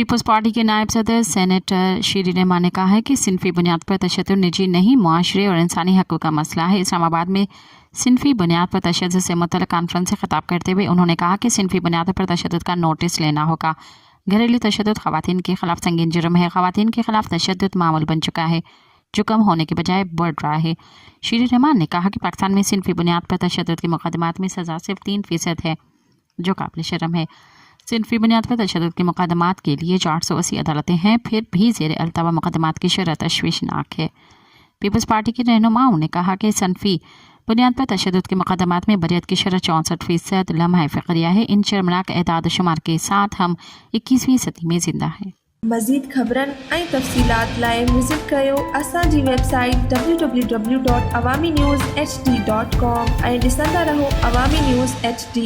Peoples party के नायब सदर सेनेटर शीरीन रहमान ने कहा है कि सिनफी बुनियाद पर तशद्दुद निजी नहीं, मुआशरे और इंसानी हक़ों का मसला है। इस्लामाबाद में सिनफी बुनियाद पर तशद्दुद से मुतल्लिक़ कॉन्फ्रेंस से खिताब करते हुए उन्होंने कहा कि सिनफी बुनियाद पर तशद्दुद का नोटिस लेना होगा। घरेलू तशद्दुद ख़वातीन के ख़िलाफ़ संगीन जुर्म है। ख़वातीन के ख़िलाफ़ तशद्दुद मामूल बन चुका है जो कम होने के बजाय बढ़ रहा है। शीरीन रहमान ने कहा कि पाकिस्तान में सिनफी बुनियाद पर तशद्दुद के मुक़दमात में सज़ा सिर्फ 3% है, जो काबिल शर्म है। सिनफी बुनियाद पर तशद्दुद के मुक़दमात के लिए जो 880 अदालतें हैं, फिर भी ज़ेर अल्तवा मुक़दमात की शरह तशवीशनाक है। पीपल्स पार्टी के रहनुमाओं ने कहा कि सिनफी बुनियाद पर तशद्दुद के मुक़दमात में बरियत की शरह 64% लम्हा फ़िक्रिया है। इन शर्मनाक एदाद शुमार के साथ हम 21वीं सदी में ज़िंदा हैं। मज़ीद ख़बरनि ऐं तफ़सीलात लाइ विज़िट कयो असांजी वेबसाइट www.awamiNewsHD.com ऐं ॾिसंदा रहो अवामी न्यूज़ HD।